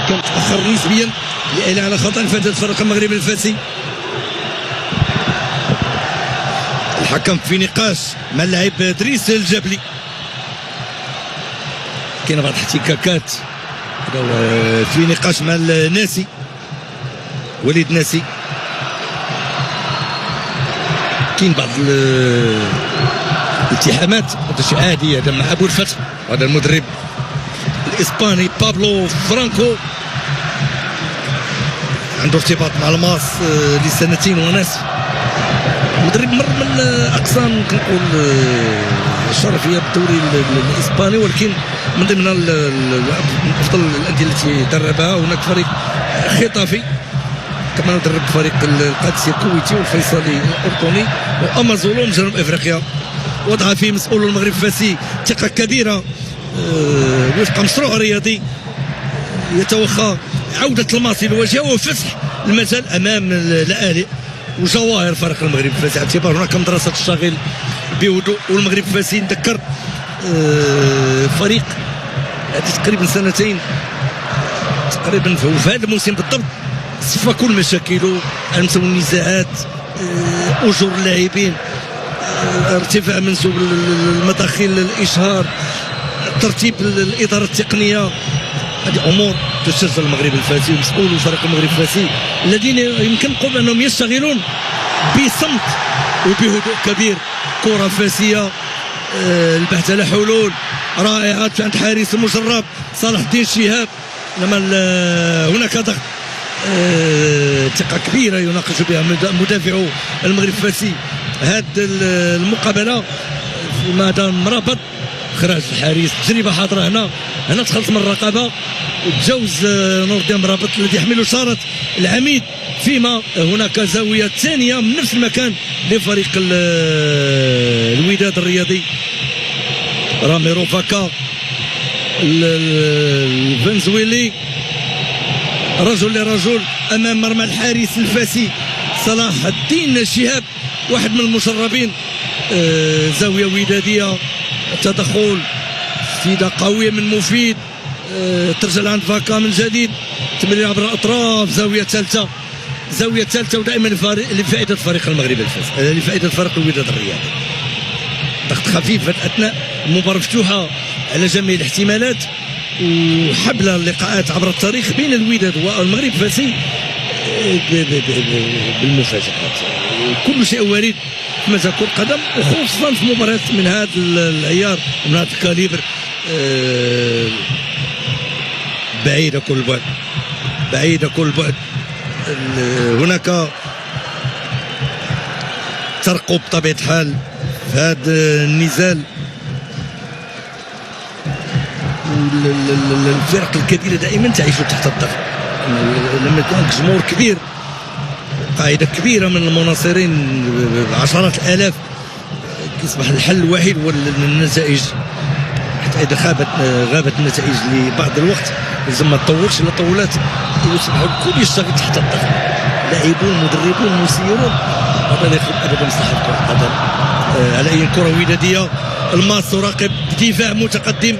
كان تاخر نسبيا لإعلان على خطا فاتت الفريق المغربي الفاسي. الحكم في نقاش مع اللاعب ادريس الجبلي. كاين بعض الاحتكاكات في نقاش مع الناسي وليد ناسي. كاين بعض الالتحامات، هذا شيء عادي. هذا مع ابو الفتح، هذا المدرب الاسباني بابلو فرانكو عنده ارتباط مع الماس لسنتين ونصف. مدرب مر من اقسام كنقول الشرفيه بالدوري الاسباني، ولكن من ضمن افضل الانديه التي دربها هناك فريق خطافي، كما درب فريق القادسيه الكويتي والفيصلي الاردني وامازولو من جنوب افريقيا. وضع فيه مسؤول المغرب الفاسي ثقه كبيره وفق مشروع رياضي يتوخى عوده الماضي للواجهه وفتح المجال امام الاهلي وجواهر فريق المغرب الفاسي، على اعتبار هناك مدرسه الشاغل بهدوء. والمغرب الفاسي نذكر فريق هذه تقريبا سنتين تقريبا في هذا الموسم بالضبط صفى كل مشاكله على مستوى النزاعات، اجور اللاعبين، ارتفاع منسوب المداخيل، الاشهار، ترتيب الاداره التقنيه. هذه امور تشجع المغرب الفاسي ومسؤول فريق المغرب الفاسي الذين يمكن نقول انهم يشتغلون بصمت وبهدوء كبير. كره فاسيه، البحث على حلول رائعه عند حارس المجرب صلاح الدين شهاب. انما هناك ضغط، ثقه كبيره يناقش بها مدافع المغرب الفاسي هذه المقابله. ماذا مرابط خراج الحارس، تجربه حاضره هنا تخلص من الرقابه وتجاوز نور الدين مرابط الذي يحمل شاره العميد، فيما هناك زاويه ثانيه من نفس المكان لفريق الوداد الرياضي. راميرو فاكا الفنزويلي رجل لرجل امام مرمى الحارس الفاسي صلاح الدين شهاب، واحد من المشربين. زاويه وداديه، تدخل استفاده قويه من مفيد، ترجع عند فاكا من جديد، تمرير عبر الاطراف، زاويه ثالثه ودائما لفائده فريق المغرب الفاسي، لفائده فريق الوداد الرياضي. ضغط خفيف اثناء المباراه مفتوحه على جميع الاحتمالات، وحبل اللقاءات عبر التاريخ بين الوداد والمغرب الفاسي بالمفاجآت. كل شيء وارد في مجال كرة القدم، وخصوصا في مباريات من هذا العيار ومن هذا الكاليبر. بعيدة كل البعد. هناك ترقب بطبيعة الحال في هذا النزال. الفرق الكبيرة دائما تعيش تحت الضغط، لما يكون عندك جمهور كبير، قاعدة كبيرة من المناصرين عشرات الآلاف، يصبح الحل الوحيد هو النتائج. حتى إذا غابت النتائج لبعض الوقت لازم ما تطولش، إلا طولات يصبح الكل يشتغل تحت الضغط، لاعبون مدربون مسيرون، هذا لا يخلق أبدا مصلحة كرة القدم. على أي كرة ودادية، الماس تراقب بدفاع متقدم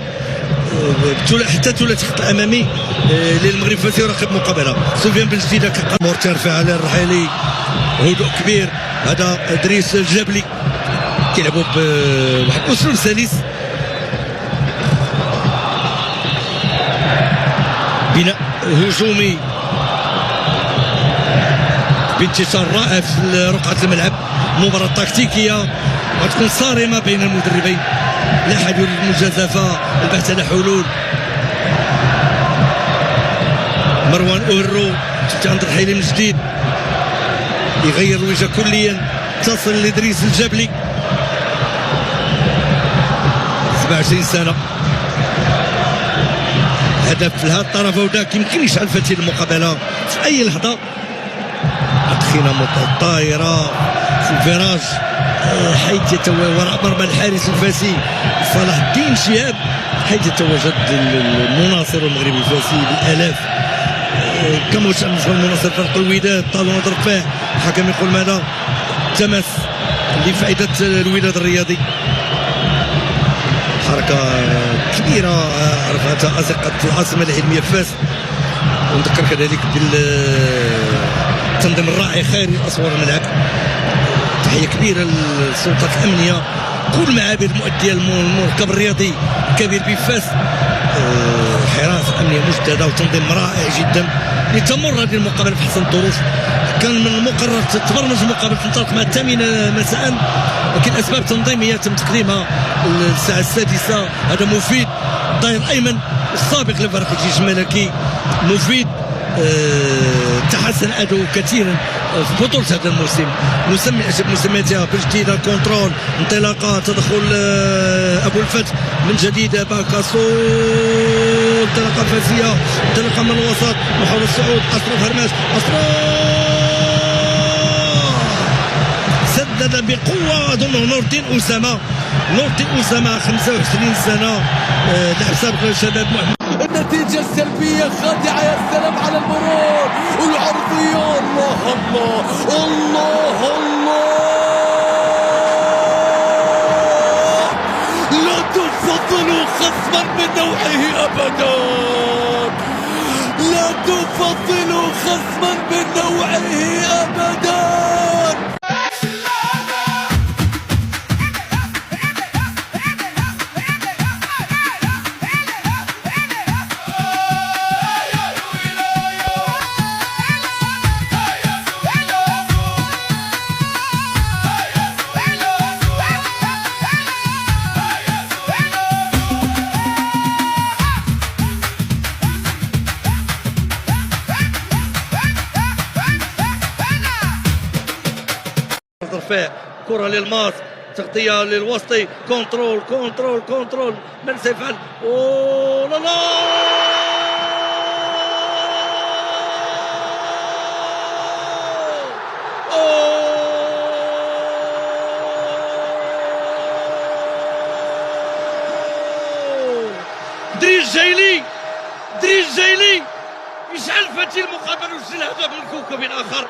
حتى ثلاثي الخط الامامي للمغرب الفاسي يراقب مقابله. سفيان بن جديده مور ترفع على الرحيلي، هدوء كبير. هذا ادريس الجبلي كيلعبوا بواحد الاسلوب سلس، بناء هجومي بانتشار رائع في رقعه الملعب. مباراه تكتيكيه غتكون صارمه بين المدربين، لا احد يريد المجازفه، البحث على حلول. مروان أورو شفت عند الرحيلي من جديد يغير الوجه كليا، تصل لإدريس الجبلي 27 سنه. هدف في هذا الطرف وذاك يمكن يشعل فتيل المقابله في اي لحظه. تدخينه طايره في الفراج حيث يتواجد وراء مرمى الحارس الفاسي صلاح الدين شهاب، حيث يتواجد المناصر المغربي الفاسي بالالاف. كما وش بالنسبه للمناصر فريق الوداد، طالون رفاه، الحكم يقول ماذا؟ تمس لفائده الوداد الرياضي. حركه كبيره عرفتها ازقه العاصمه العلميه فاس ونذكر كذلك بالتنظيم الرائع خارج اسوار الملعب. تحيه كبيره للسلطات الامنيه، كل معابر المؤديه المركب الرياضي الكبير بفاس. حراسه امنيه مجدده وتنظيم رائع جدا لتمر هذه المقابله في احسن الظروف. كان من المقرر تبرمج المقابله تنطلق مع 8 مساء، لكن اسباب تنظيميه تم تقديمها الساعه السادسه. هذا مفيد. طاهر ايمن السابق لفريق الجيش الملكي مفيد، تحسن اداؤه كثيرا في بطوله هذا الموسم. نسمي مسمياتها بالجديده كونترول، انطلاقات، تدخل ابو الفتح من جديد، باكاسو، انطلاقه فاسيه، انطلاقه من الوسط، محاوله الصعود، اشرف هرماش، اشرف سدد بقوه. اظن نور الدين اسامه، 25 سنه، لاعب سابق للشباب. النتيجة السلبية خادعة. يا سلام على المرور والعرضية. الله الله الله الله. لا تفضلوا خصما من نوعه أبدا. لا تفضلوا خصما من نوعه أبدا. كرة للماس، تغطية للوسطي، كنترول كنترول كنترول، من سيفعل؟ اوه لا لا. دريس جايلي يشعل فتيل المقابل ويسجل هدف من كوكب اخر.